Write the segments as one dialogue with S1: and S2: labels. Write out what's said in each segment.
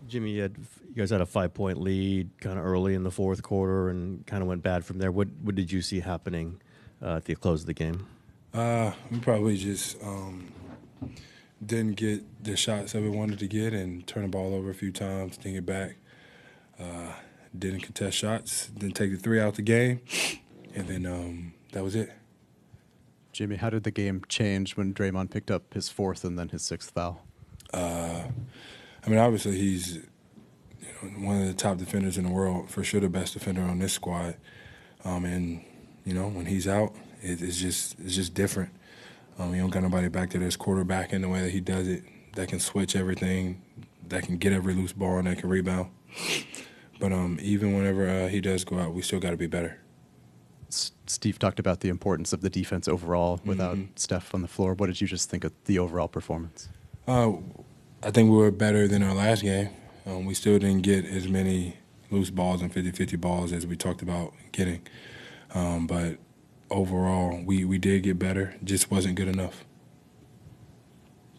S1: Jimmy, you guys had a 5-point lead kind of early in the fourth quarter and kind of went bad from there. What did you see happening at the close of the game?
S2: We probably just didn't get the shots that we wanted to get and turn the ball over a few times, didn't get back. Didn't contest shots, didn't take the three out the game, and then that was it.
S3: Jimmy, how did the game change when Draymond picked up his fourth and then his sixth foul?
S2: Obviously he's one of the top defenders in the world, for sure the best defender on this squad. And when he's out, it's just different. You don't got nobody back there that's quarterbacking the way that he does it, that can switch everything, that can get every loose ball and that can rebound. But even whenever he does go out, we still got to be better.
S3: Steve talked about the importance of the defense overall without Steph on the floor. What did you just think of the overall performance?
S2: I think we were better than our last game. We still didn't get as many loose balls and 50-50 balls as we talked about getting. But overall, we did get better. Just wasn't good enough.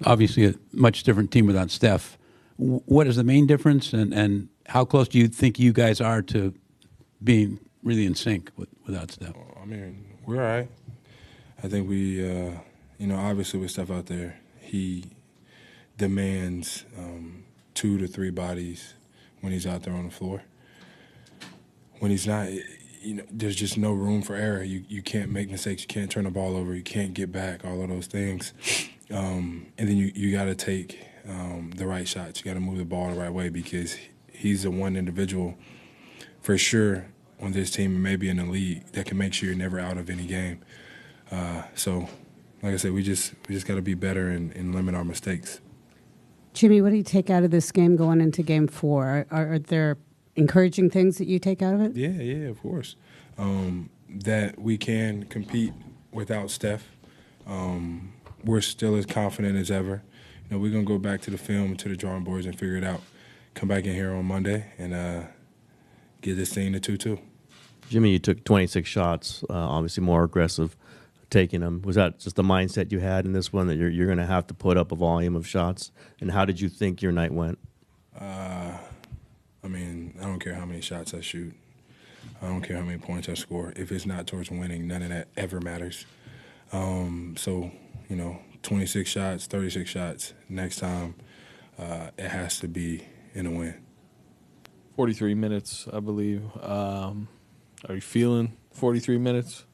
S4: Obviously, a much different team without Steph. What is the main difference, and how close do you think you guys are to being really in sync without Steph?
S2: We're all right. I think we, obviously with Steph out there, he demands 2 to 3 bodies when he's out there on the floor. When he's not, there's just no room for error. You can't make mistakes. You can't turn the ball over. You can't get back, all of those things. And then you got to take the right shots. You got to move the ball the right way because he's the one individual for sure on this team and maybe in the league that can make sure you're never out of any game. So, like I said, we just got to be better and limit our mistakes.
S5: Jimmy, what do you take out of this game going into Game 4? Are there encouraging things that you take out of it?
S2: Yeah, of course. That we can compete without Steph. We're still as confident as ever. We're going to go back to the film and to the drawing boards and figure it out. Come back in here on Monday and get this thing to 2-2.
S1: Jimmy, you took 26 shots, obviously more aggressive taking them. Was that just the mindset you had in this one, that you're going to have to put up a volume of shots? And how did you think your night went?
S2: I don't care how many shots I shoot. I don't care how many points I score. If it's not towards winning, none of that ever matters. 26 shots, 36 shots. Next time, it has to be in a win.
S6: 43 minutes, I believe. Are you feeling 43 minutes?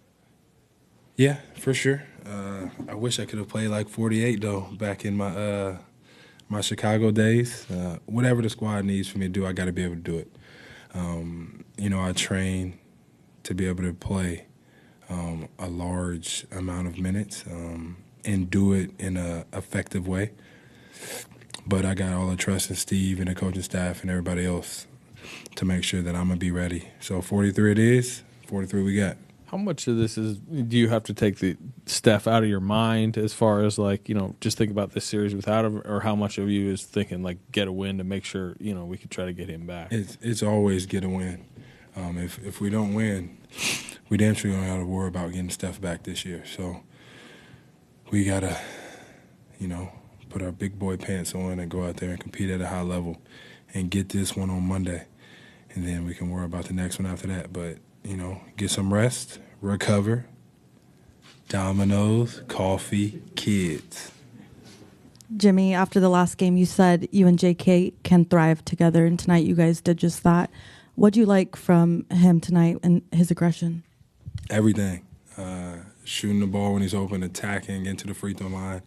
S2: Yeah, for sure. I wish I could have played like 48, though, back in my Chicago days. Whatever the squad needs for me to do, I got to be able to do it. I train to be able to play a large amount of minutes and do it in an effective way. But I got all the trust in Steve and the coaching staff and everybody else to make sure that I'm going to be ready. So 43 it is, 43 we got.
S6: How much of this do you have to take the Steph out of your mind as far as just think about this series without him, or how much of you is thinking get a win to make sure, we could try to get him back?
S2: It's always get a win. If we don't win, we damn sure don't have to worry about getting Steph back this year. So we got to, put our big boy pants on and go out there and compete at a high level and get this one on Monday. And then we can worry about the next one after that. But, get some rest, recover, Domino's, coffee, kids.
S7: Jimmy, after the last game, you said you and JK can thrive together, and tonight you guys did just that. What do you like from him tonight and his aggression?
S2: Everything. Shooting the ball when he's open, attacking into the free throw line.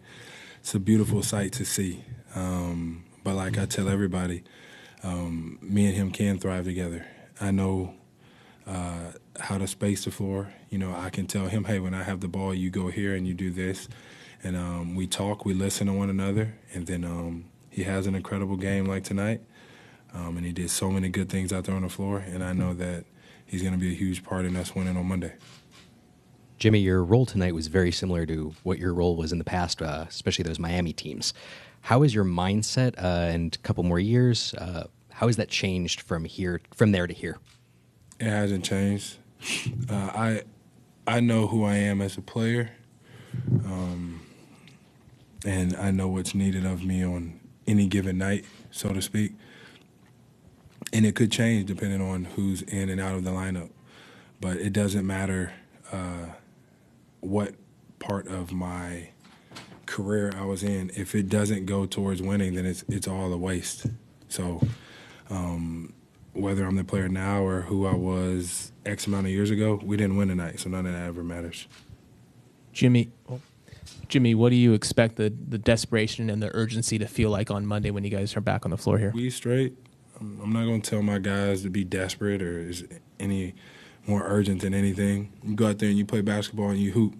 S2: It's a beautiful sight to see. But like I tell everybody, me and him can thrive together. I know how to space the floor. I can tell him, hey, when I have the ball, you go here and you do this. And we talk, we listen to one another. And then he has an incredible game like tonight. And he did so many good things out there on the floor. And I know that he's going to be a huge part in us winning on Monday.
S8: Jimmy, your role tonight was very similar to what your role was in the past, especially those Miami teams. How is your mindset and a couple more years? How has that changed from there to here?
S2: It hasn't changed. I know who I am as a player, and I know what's needed of me on any given night, so to speak. And it could change depending on who's in and out of the lineup. But it doesn't matter what part of my career I was in. If it doesn't go towards winning, then it's all a waste. So whether I'm the player now or who I was X amount of years ago, we didn't win tonight, so none of that ever matters.
S9: Jimmy, what do you expect the desperation and the urgency to feel like on Monday when you guys are back on the floor here?
S2: We straight. I'm not going to tell my guys to be desperate or is any more urgent than anything. You go out there and you play basketball and you hoop,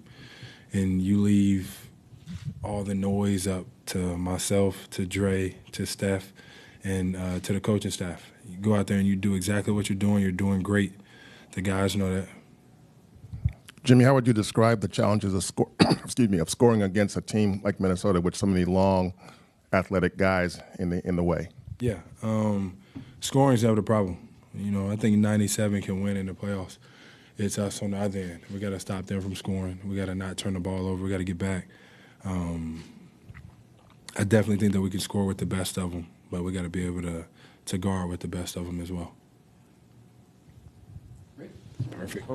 S2: and you leave all the noise up to myself, to Dre, to Steph, and to the coaching staff. You go out there and you do exactly what you're doing. You're doing great. The guys know that.
S10: Jimmy, how would you describe the challenges of of scoring against a team like Minnesota with so many long, athletic guys in the way?
S2: Yeah, scoring is never the problem. You know, I think 97 can win in the playoffs. It's us on the other end. We got to stop them from scoring. We got to not turn the ball over. We got to get back. I definitely think that we can score with the best of them, but we got to be able to guard with the best of them as well. Great. Perfect.